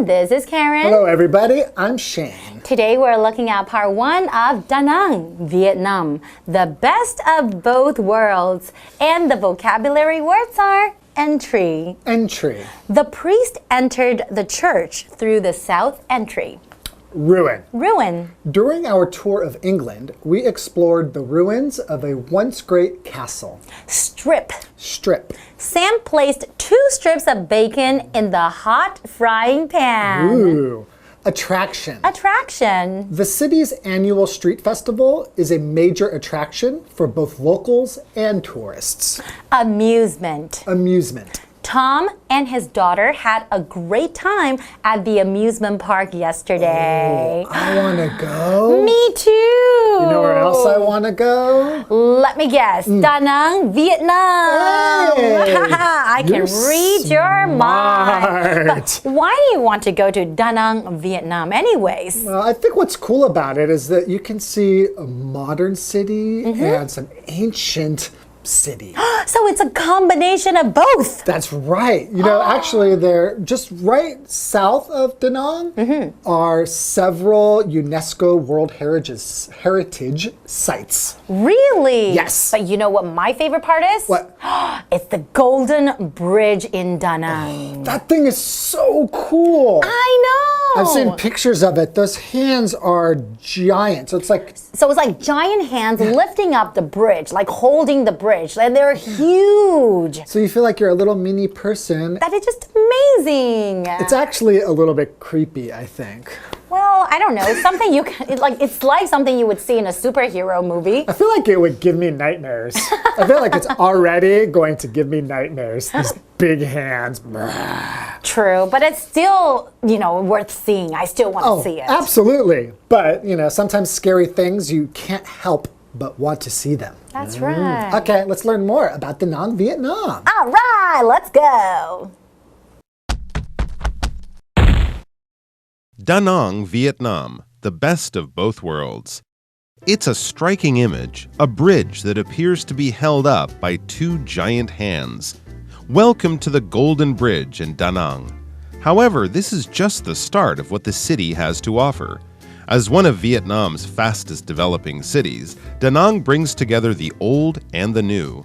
And this is Karen. Hello everybody, I'm Shane. Today we're looking at part 1 of Da Nang, Vietnam, the best of both worlds. And the vocabulary words are entry. Entry. The priest entered the church through the south entry. Ruin. Ruin. During our tour of England, we explored the ruins of a once great castle. Strip. Strip. Sam placed 2 strips of bacon in the hot frying pan. Ooh. Attraction. Attraction. The city's annual street festival is a major attraction for both locals and tourists. Amusement. Amusement. Tom and his daughter had a great time at the amusement park yesterday. Oh, I want to go. Me too. You know where else I want to go? Let me guess. Da Nang, Vietnam. Hey, I can read your mind. But why do you want to go to Da Nang, Vietnam anyways? Well, I think what's cool about it is that you can see a modern city and some ancient city. So it's a combination of both. That's right. You know, actually, they're just right south of Da Nang are several UNESCO World Heritage sites. Really? Yes. But you know what my favorite part is? What? It's the Golden Bridge in Da Nang. That thing is so cool. I know. I've seen pictures of it. Those hands are giant. So it's like giant hands lifting up the bridge, like holding the bridge. And they're huge. So you feel like you're a little mini person. That is just amazing. It's actually a little bit creepy, I think. Well, I don't know. Something you can, it's like something you would see in a superhero movie. I feel like it would give me nightmares. I feel like it's already going to give me nightmares. These big hands. True, but it's still, worth seeing. I still want to see it. Absolutely. But, sometimes scary things, you can't help but want to see them. That's right. Okay, let's learn more about Da Nang, Vietnam. All right, let's go. Da Nang, Vietnam, the best of both worlds. It's a striking image, a bridge that appears to be held up by 2 giant hands. Welcome to the Golden Bridge in Da Nang. However, this is just the start of what the city has to offer. As one of Vietnam's fastest developing cities, Da Nang brings together the old and the new.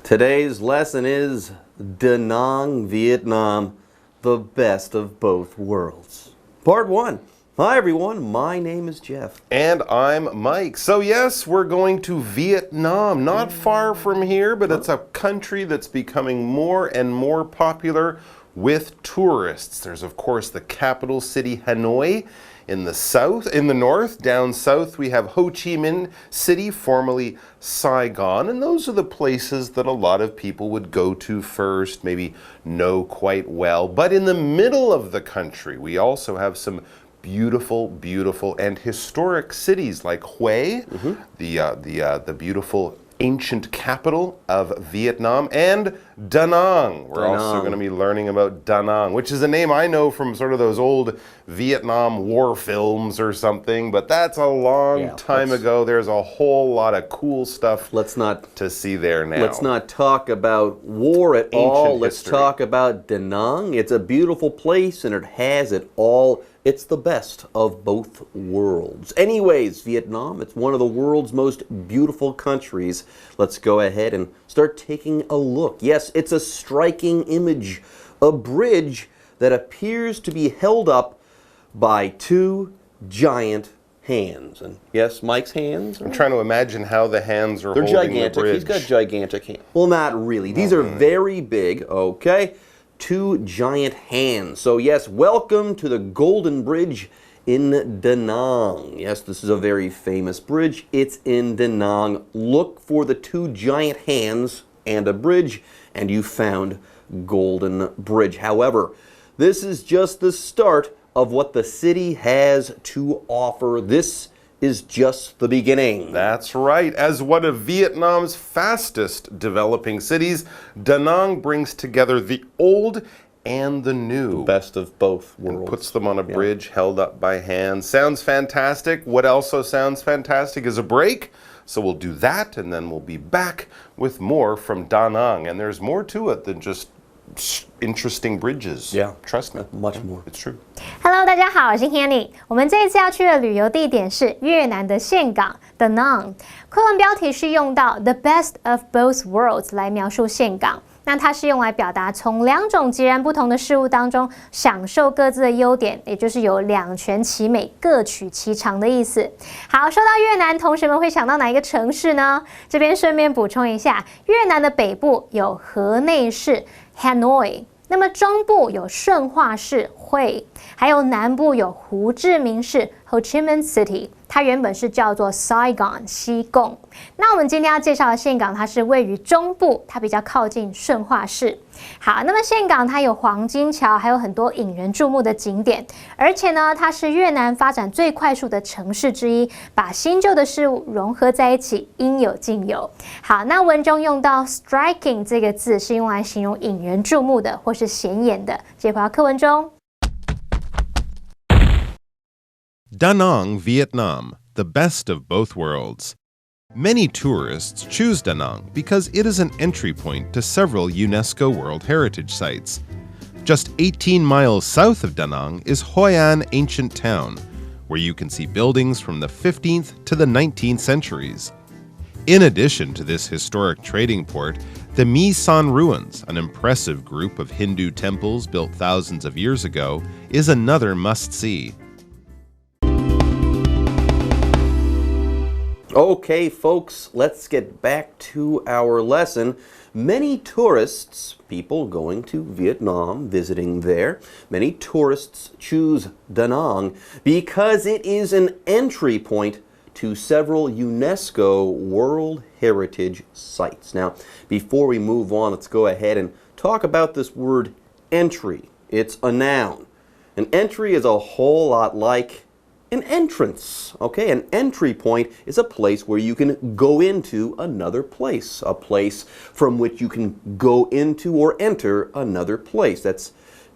Today's lesson is Da Nang, Vietnam, the best of both worlds. Part 1. Hi everyone, my name is Jeff. And I'm Mike. So yes, we're going to Vietnam, not far from here, but it's a country that's becoming more and more popular with tourists. There's of course the capital city Hanoi in the south. In the north, down south, we have Ho Chi Minh City, formerly Saigon, and those are the places that a lot of people would go to first, maybe know quite well. But in the middle of the country, we also have some beautiful, beautiful and historic cities like Hue, the beautiful ancient capital of Vietnam, and Da Nang. We're also going to be learning about Da Nang, which is a name I know from sort of those old Vietnam War films or something, but that's a long time ago. There's a whole lot of cool stuff to see there now. Let's not talk about war at all. Let's talk about Da Nang. It's a beautiful place and it has it all. It's the best of both worlds. Anyways, Vietnam, it's one of the world's most beautiful countries. Let's go ahead and start taking a look. Yes, it's a striking image. A bridge that appears to be held up by 2 giant hands. And yes, Mike's hands. I'm trying to imagine how the hands are holding gigantic. the bridge. He's got gigantic hands. Well, not really. These are very big, okay? 2 giant hands. So yes, welcome to the Golden Bridge in Da Nang. Yes, this is a very famous bridge. It's in Da Nang. Look for the 2 giant hands and a bridge, and you found Golden Bridge. However, this is just the start of what the city has to offer. This is just the beginning. That's right. As one of Vietnam's fastest developing cities, Da Nang brings together the old and the new. The best of both worlds. And puts them on a bridge held up by hands. Sounds fantastic. What also sounds fantastic is a break. So we'll do that, and then we'll be back with more from Da Nang. And there's more to it than just interesting bridges. Yeah. Trust me. Much more. It's true. Hello， 大家好，我是 Hanny。我们这一次要去的旅游地点是越南的岘港 Da Nang。课文标题是用到 The best of both worlds 来描述岘港。那它是用来表达从两种截然不同的事物当中享受各自的优点，也就是有两全其美、各取其长的意思。好，说到越南，同学们会想到哪一个城市呢？这边顺便补充一下，越南的北部有河内市 Hanoi。那么中部有顺化市会，还有南部有胡志明市 Ho Chi Minh City， 它原本是叫做 Saigon 西贡。那我们今天要介绍的岘港，它是位于中部，它比较靠近顺化市。好，那么岘港它有黄金桥，还有很多引人注目的景点，而且呢，它是越南发展最快速的城市之一，把新旧的事物融合在一起，应有尽有。好，那文中用到 striking 这个字，是用来形容引人注目的或是显眼的。接回到课文中。Da Nang, Vietnam, the best of both worlds. Many tourists choose Da Nang because it is an entry point to several UNESCO World Heritage Sites. Just 18 miles south of Da Nang is Hoi An Ancient Town, where you can see buildings from the 15th to the 19th centuries. In addition to this historic trading port, the My San ruins, an impressive group of Hindu temples built thousands of years ago, is another must-see. Okay, folks, let's get back to our lesson. Many tourists, people going to Vietnam, visiting there, many tourists choose Da Nang because it is an entry point to several UNESCO World Heritage Sites. Now, before we move on, let's go ahead and talk about this word entry. It's a noun. An entry is a whole lot like an entrance, okay? An entry point is a place where you can go into another place, a place from which you can go into or enter another place. That's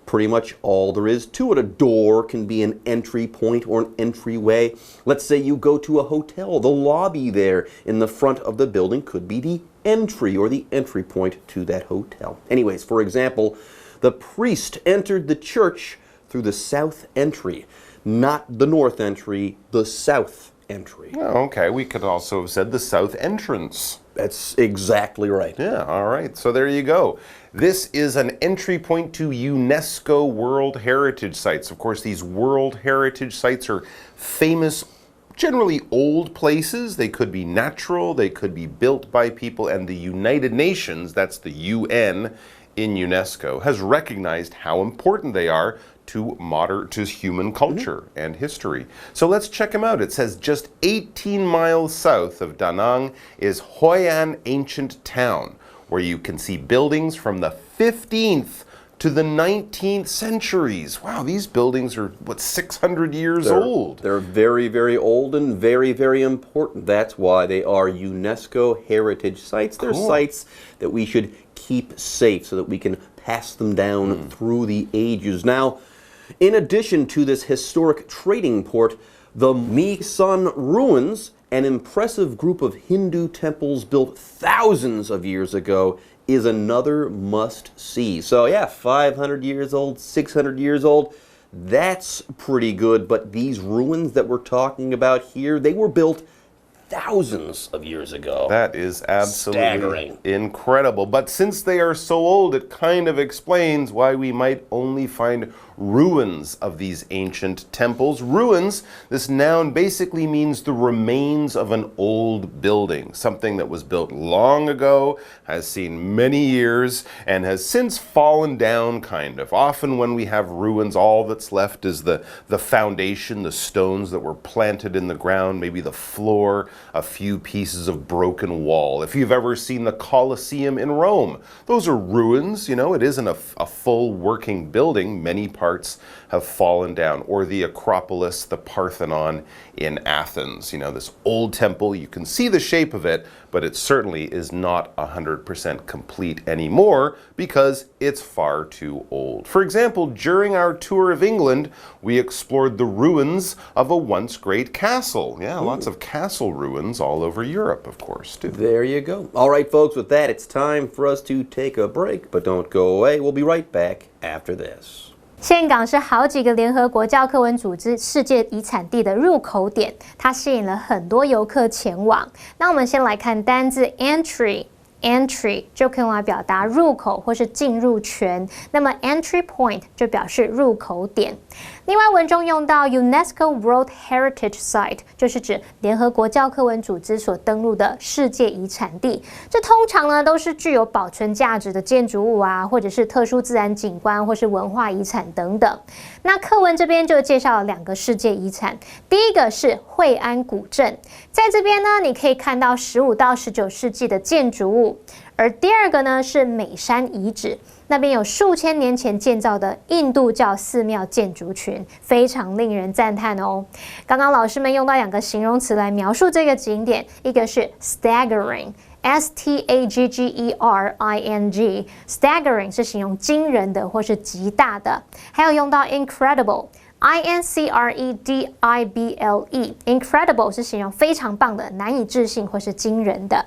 pretty much all there is to it. A door can be an entry point or an entryway. Let's say you go to a hotel. The lobby there in the front of the building could be the entry or the entry point to that hotel. Anyways, for example, the priest entered the church through the south entry. Not the north entry, the south entry. Oh, okay, we could also have said the south entrance. That's exactly right. Yeah, all right. So there you go. This is an entry point to UNESCO World Heritage Sites. Of course, these World Heritage Sites are famous, generally old places. They could be natural, they could be built by people, and the United Nations, that's the UN in UNESCO, has recognized how important they are to human culture and history. So let's check them out. It says just 18 miles south of Da Nang is Hoi An Ancient Town, where you can see buildings from the 15th to the 19th centuries. Wow, these buildings are, 600 years old? They're very, very old and very, very important. That's why they are UNESCO Heritage Sites. They're sites that we should keep safe so that we can pass them down through the ages. Now, in addition to this historic trading port, the My San ruins, an impressive group of Hindu temples built thousands of years ago, is another must-see. So yeah, 500 years old, 600 years old, that's pretty good. But these ruins that we're talking about here, they were built thousands of years ago. That is absolutely staggering. Incredible. But since they are so old, it kind of explains why we might only find ruins of these ancient temples. Ruins, this noun basically means the remains of an old building, something that was built long ago, has seen many years, and has since fallen down, kind of. Often when we have ruins, all that's left is the foundation, the stones that were planted in the ground, maybe the floor, a few pieces of broken wall. If you've ever seen the Colosseum in Rome, those are ruins, you know, it isn't a full working building. Many parts parts have fallen down, or the Acropolis, the Parthenon in Athens. You know, this old temple, you can see the shape of it, but it certainly is not 100% complete anymore because it's far too old. For example, during our tour of England, we explored the ruins of a once great castle. Yeah, lots of castle ruins all over Europe, of course, too. There you go. All right, folks, with that, it's time for us to take a break, but don't go away. We'll be right back after this. 岘港是好几个联合国教科文组织世界遗产地的入口点，它吸引了很多游客前往。那我们先来看单字 entry。Entry 就可以用来表达入口或是进入权，那么 entry point 就表示入口点。另外文中用到 UNESCO World Heritage Site， 就是指联合国教科文组织所登录的世界遗产地。这通常呢都是具有保存价值的建筑物啊，或者是特殊自然景观或是文化遗产等等。那课文这边就介绍了2个世界遗产，第一个是惠安古镇，在这边呢你可以看到15到19世纪的建筑物。而第二个呢是美山遗址，那边有数千年前建造的印度教寺庙建筑群，非常令人赞叹哦。刚刚老师们用到2个形容词来描述这个景点，一个是 staggering。staggering staggering 是形容惊人的或是极大的，还有用到 incredible。incredible 是形容非常棒的、难以置信或是惊人的。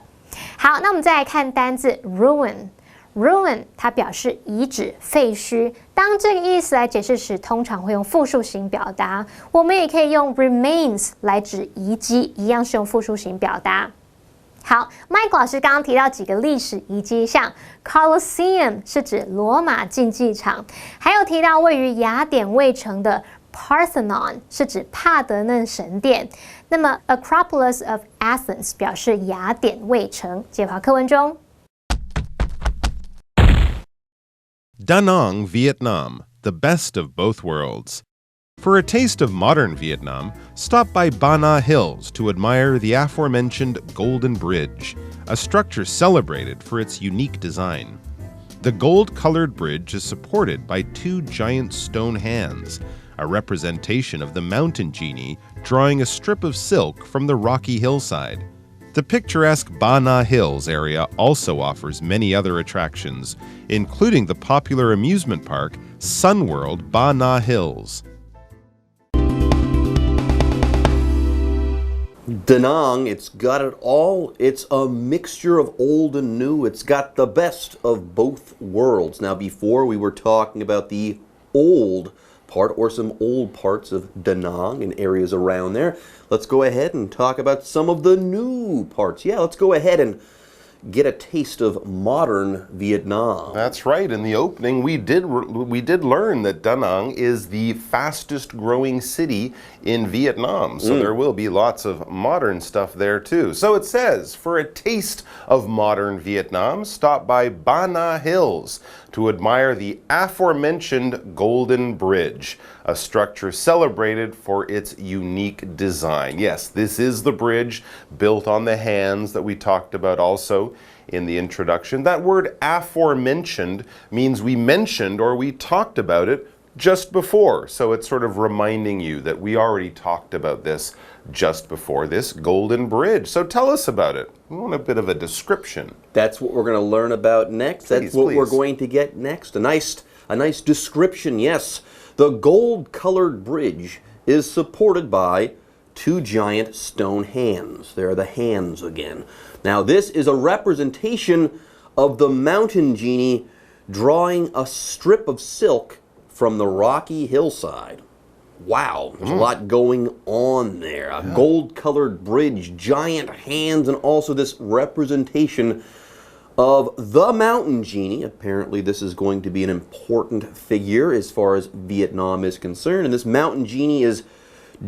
好，那我们再来看单字 ruin。ruin 它表示遗址、废墟。当这个意思来解释时，通常会用复数型表达。我们也可以用 remains 来指遗迹，一样是用复数型表达。好 ，Mike 老师刚刚提到几个历史遗迹，像 Colosseum 是指罗马竞技场，还有提到位于雅典卫城的Parthenon 是指帕德嫩神殿，那么 Acropolis of Athens 表示雅典卫城。解华课文中 Da Nang, Vietnam, the best of both worlds. For a taste of modern Vietnam, stop by Ba Na Hills to admire the aforementioned Golden Bridge, a structure celebrated for its unique design. The gold-colored bridge is supported by 2 giant stone hands, a representation of the mountain genie drawing a strip of silk from the rocky hillside. The picturesque Ba Na Hills area also offers many other attractions, including the popular amusement park Sun World Ba Na Hills. Da Nang, it's got it all. It's a mixture of old and new. It's got the best of both worlds. Now, before we were talking about the old part or some old parts of Da Nang and areas around there. Let's go ahead and talk about some of the new parts. Yeah, let's go ahead and get a taste of modern Vietnam. That's right. In the opening, we did learn that Da Nang is the fastest growing city in Vietnam. So there will be lots of modern stuff there too. So it says, for a taste of modern Vietnam, stop by Ba Na Hills to admire the aforementioned Golden Bridge, a structure celebrated for its unique design. Yes, this is the bridge built on the hands that we talked about also in the introduction. That word aforementioned means we mentioned or we talked about it just before. So it's sort of reminding you that we already talked about this just before, this Golden Bridge. So tell us about it. We want a bit of a description. That's what we're going to learn about next. That's what we're going to get next. A nice description, yes. The gold-colored bridge is supported by 2 giant stone hands. There are the hands again. Now, this is a representation of the mountain genie drawing a strip of silk from the rocky hillside. Wow, there's a lot going on there. A gold-colored bridge, giant hands, and also this representation of the mountain genie. Apparently, this is going to be an important figure as far as Vietnam is concerned. And this mountain genie is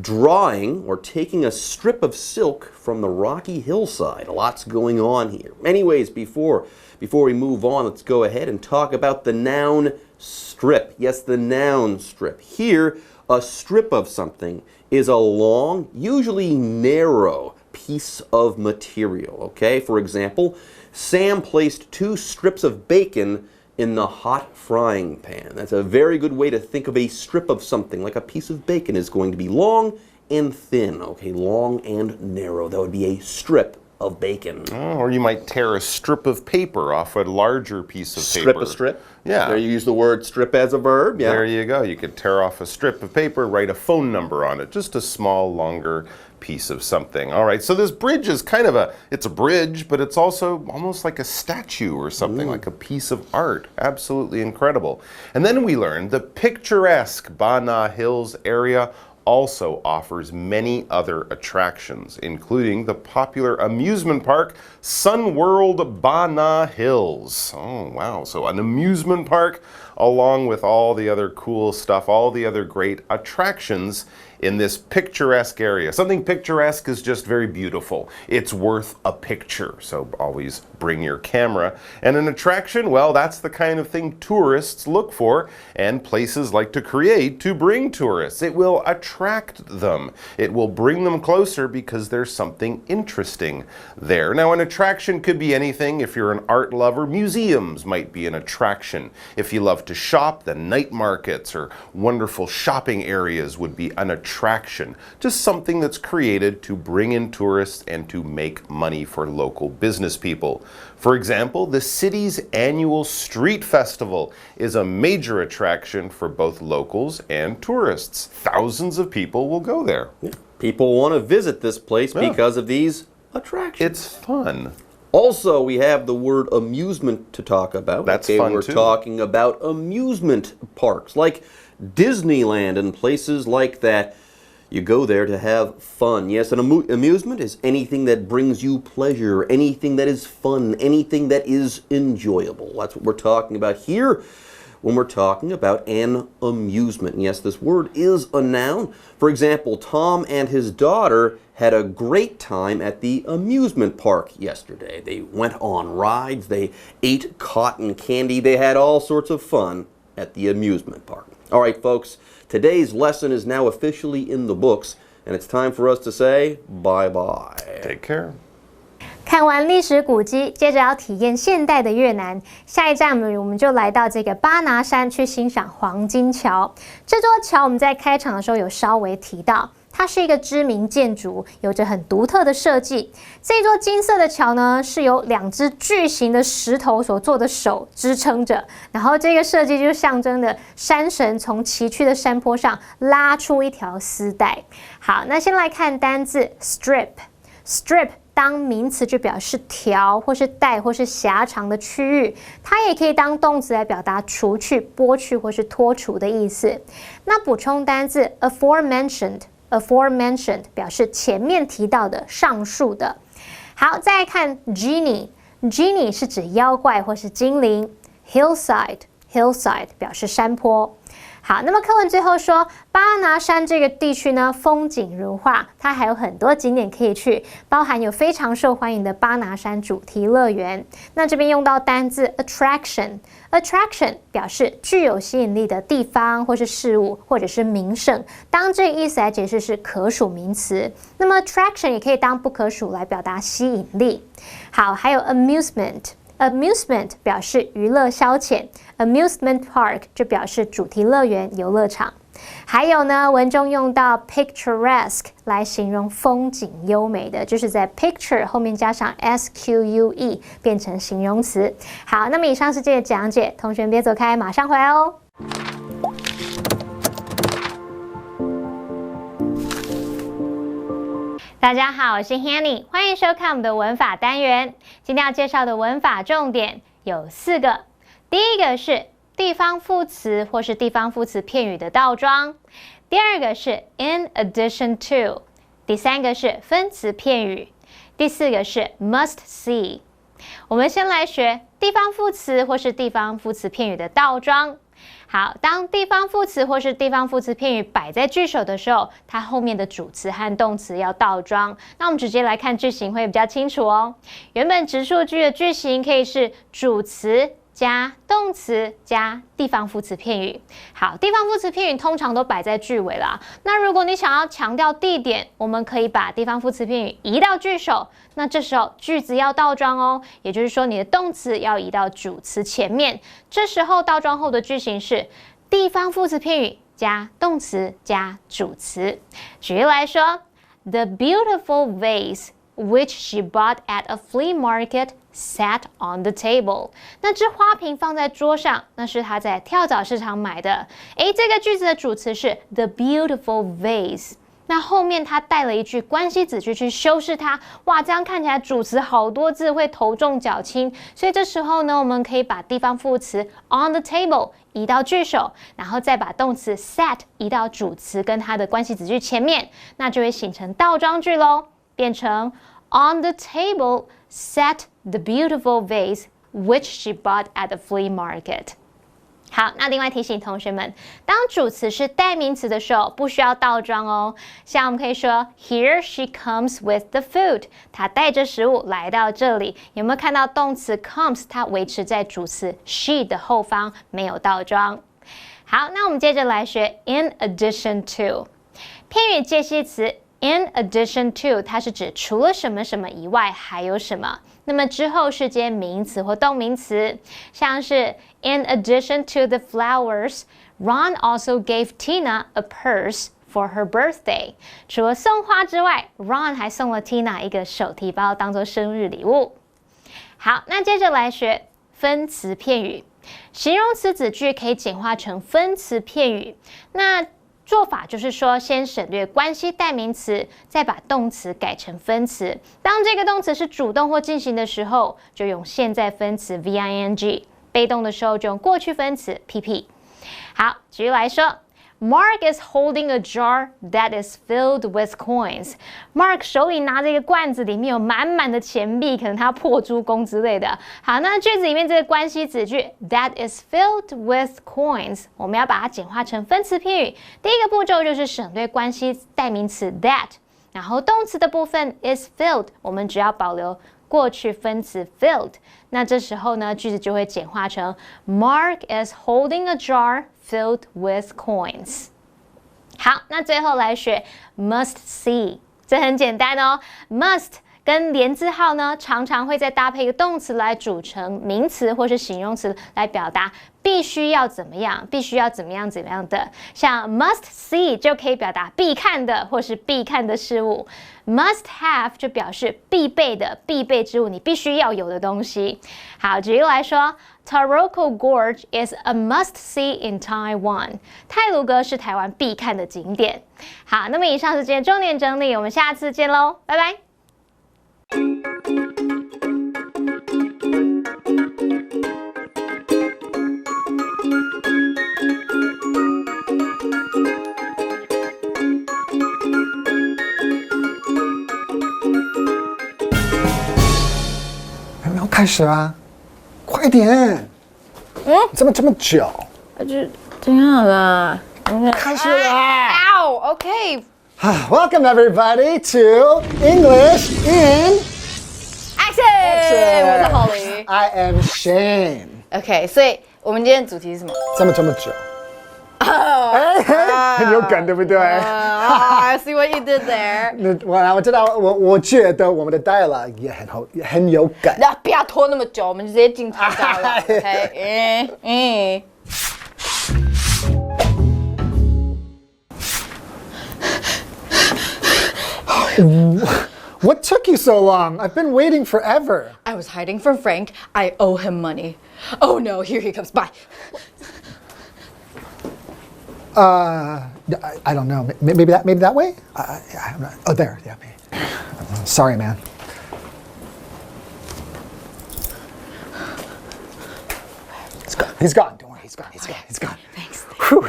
drawing or taking a strip of silk from the rocky hillside. Lots going on here. Anyways, before we move on, let's go ahead and talk about the noun strip. Yes, the noun strip. Here, a strip of something is a long, usually narrow piece of material, okay? For example, Sam placed 2 strips of bacon in the hot frying pan. That's a very good way to think of a strip of something, like a piece of bacon is going to be long and thin, okay, long and narrow. That would be a strip of bacon. Oh, or you might tear a strip of paper off a larger piece of paper. Strip a strip? Yeah. There you use the word strip as a verb. Yeah. There you go. You could tear off a strip of paper, write a phone number on it, just a small, longer piece of something. All right, so this bridge is kind of it's a bridge, but it's also almost like a statue or something, like a piece of art. Absolutely incredible. And then we learned the picturesque Ba Na Hills area also offers many other attractions, including the popular amusement park Sun World Ba Na Hills. Oh, wow. So an amusement park along with all the other cool stuff, all the other great attractions in this picturesque area. Something picturesque is just very beautiful. It's worth a picture, so always bring your camera. And an attraction, well, that's the kind of thing tourists look for, and places like to create to bring tourists. It will attract them. It will bring them closer because there's something interesting there. Now, an attraction could be anything. If you're an art lover, museums might be an attraction. If you love to shop, then night markets or wonderful shopping areas would be an attraction. Just something that's created to bring in tourists and to make money for local business people. For example, the city's annual street festival is a major attraction for both locals and tourists. Thousands of people will go there. Yeah. People want to visit this place because of these attractions. It's fun. Also, we have the word amusement to talk about. That's fun we're too. talking about amusement parks like Disneyland and places like that. You go there to have fun. Yes, an amusement is anything that brings you pleasure, anything that is fun, anything that is enjoyable. That's what we're talking about here when we're talking about an amusement. Yes, this word is a noun. For example, Tom and his daughter had a great time at the amusement park yesterday. They went on rides, they ate cotton candy, they had all sorts of fun at the amusement park. All right, folks, today's lesson is now officially in the books, and it's time for us to say bye-bye. Take care. 看完历史古迹，接着要体验现代的越南。下一站我们就来到这个巴拿山去欣赏黄金桥。这座桥我们在开场的时候有稍微提到。它是一个知名建筑，有着很独特的设计。这座金色的桥呢，是由2只巨型的石头所做的手支撑着，然后这个设计就象征着山神从崎岖的山坡上拉出一条丝带。好，那先来看单字 strip。strip 当名词就表示条或是带或是狭长的区域，它也可以当动词来表达除去、剥去或是脱除的意思。那补充单字 aforementioned 表示前面提到的、上述的。好，再来看 genie 是指妖怪或是精灵。hillside 表示山坡。好，那么课文最后说，巴拿山这个地区呢，风景如画，它还有很多景点可以去，包含有非常受欢迎的巴拿山主题乐园。那这边用到单字 attraction 表示具有吸引力的地方或是事物或者是名胜，当这个意思来解释是可数名词。那么 attraction 也可以当不可数来表达吸引力。好，还有 amusement 表示娱乐消遣 ，amusement park 就表示主题乐园、游乐场。还有呢，文中用到 picturesque 来形容风景优美的，就是在 picture 后面加上 sque 变成形容词。好，那么以上是这个讲解，同学们别走开，马上回来哦。大家好，我是 Hanny， 欢迎收看我们的文法单元。今天要介绍的文法重点有4个。第一个是地方副词或是地方副词片语的倒装。第二个是 in addition to。第3个是分词片语。第4个是 must see。我们先来学地方副词或是地方副词片语的倒装。好，当地方副词或是地方副词片语摆在句首的时候，它后面的主词和动词要倒装。那我们直接来看句型会比较清楚哦。原本直述句的句型可以是主词加动词加地方副词片语。好，地方副词片语通常都摆在句尾啦。那如果你想要强调地点，我们可以把地方副词片语移到句首。那这时候句子要倒装哦，也就是说你的动词要移到主词前面。这时候倒装后的句型是地方副词片语加动词加主词。举例来说 ，The beautiful vase which she bought at a flea market sat on the table. 那只花瓶放在桌上，那是她在跳蚤市场买的。这个句子的主词是 the beautiful vase。那后面它带了一句关系子句去修饰它，哇，这样看起来主词好多字会头重脚轻，所以这时候呢，我们可以把地方副词 on the table 移到句首，然后再把动词 sat 移到主词跟它的关系子句前面，那就会形成倒装句咯，变成 on the table sat the beautiful vase which she bought at the flea market. 好，那另外提醒同学们，当主词是代名词的时候，不需要倒装哦。像我们可以说 Here she comes with the food， 她带着食物来到这里。有没有看到动词 comes 它维持在主词 she 的后方，没有倒装？好，那我们接着来学 in addition to 片语介系词。In addition to 它是指除了什么什么以外还有什么，那么之后是接名词或动名词，像是 In addition to the flowers, Ron also gave Tina a purse for her birthday. 除了送花之外 ，Ron 还送了 Tina 一个手提包当做生日礼物。好，那接着来学分词片语，形容词子句可以简化成分词片语。那做法就是说，先省略关系代名词，再把动词改成分词。当这个动词是主动或进行的时候，就用现在分词 VING； 被动的时候就用过去分词 PP。好，举例来说 ，Mark is holding a jar that is filled with coins. Mark 手里拿着一个罐子，里面有满满的钱币，可能他破猪公之类的。好，那句子里面这个关系子句 that is filled with coins， 我们要把它简化成分词片语。第一个步骤就是省略关系代名词 that， 然后动词的部分 is filled， 我们只要保留过去分词 filled。那这时候呢，句子就会简化成 Mark is holding a jar filled with coins。好，那最后来学 must see， 这很简单哦。must 跟连字号呢，常常会再搭配一个动词来组成名词或是形容词来表达必须要怎么样，必须要怎么样怎么样的。像 must see 就可以表达必看的或是必看的事物。must have 就表示必备的、必备之物，你必须要有的东西。好，举例来说 ，Taroko Gorge is a must-see in Taiwan。太鲁阁是台湾必看的景点。好，那么以上是今天重点整理，我们下次见喽，拜拜。还没有开始啊，快点！怎么这么久？就这样啦。开始啦 Ow, okay. Welcome everybody to English in Action! 我是 Holly. I am Shane. OK， 所以我们今天的主题是什么？这么久？很有梗，对不对I see what you did there. 我知道，我觉得我们的 dialogue 也很有梗。那不要拖那么久，我们就直接进主题了。OK，What took you so long? I've been waiting forever. I was hiding from Frank. I owe him money. Oh no, here he comes. Bye. I don't know. Maybe that way. Oh, there. Yeah. Maybe. Sorry, man. He's gone. Don't worry. He's gone. Thanks. Whew.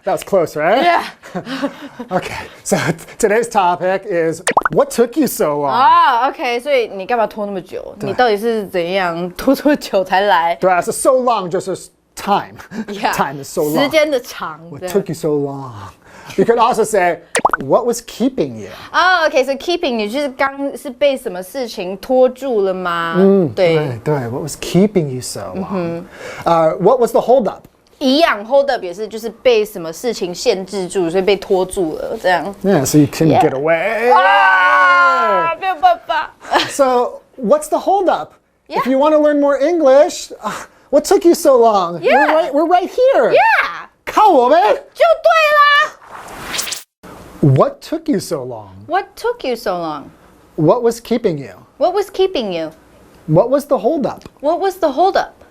That was close, right? Yeah. Okay. So today's topic is what took you so long? OK， 所以你干嘛拖那么久？你到底是怎样拖这么久才来？对啊，是 so long 就是 time. Yeah. Time is so long. 时间的长。What took you so long? You could also say What was keeping you? 哦，OK， so keeping 你就是刚是被什么事情拖住了吗？对，对 What was keeping you so long? What was the holdup? 一样 hold up 也是就是被什么事情限制住，所以被拖住了这样。Yeah, so you couldn't get away. 啊，没有办法。So, what's the holdup? If you want to learn more English, what took you so long? Yeah. We're right here. Yeah，靠我们。就对啦。What took you so long? What took you so long? What was keeping you? What was keeping you? What was the holdup? What was the holdup?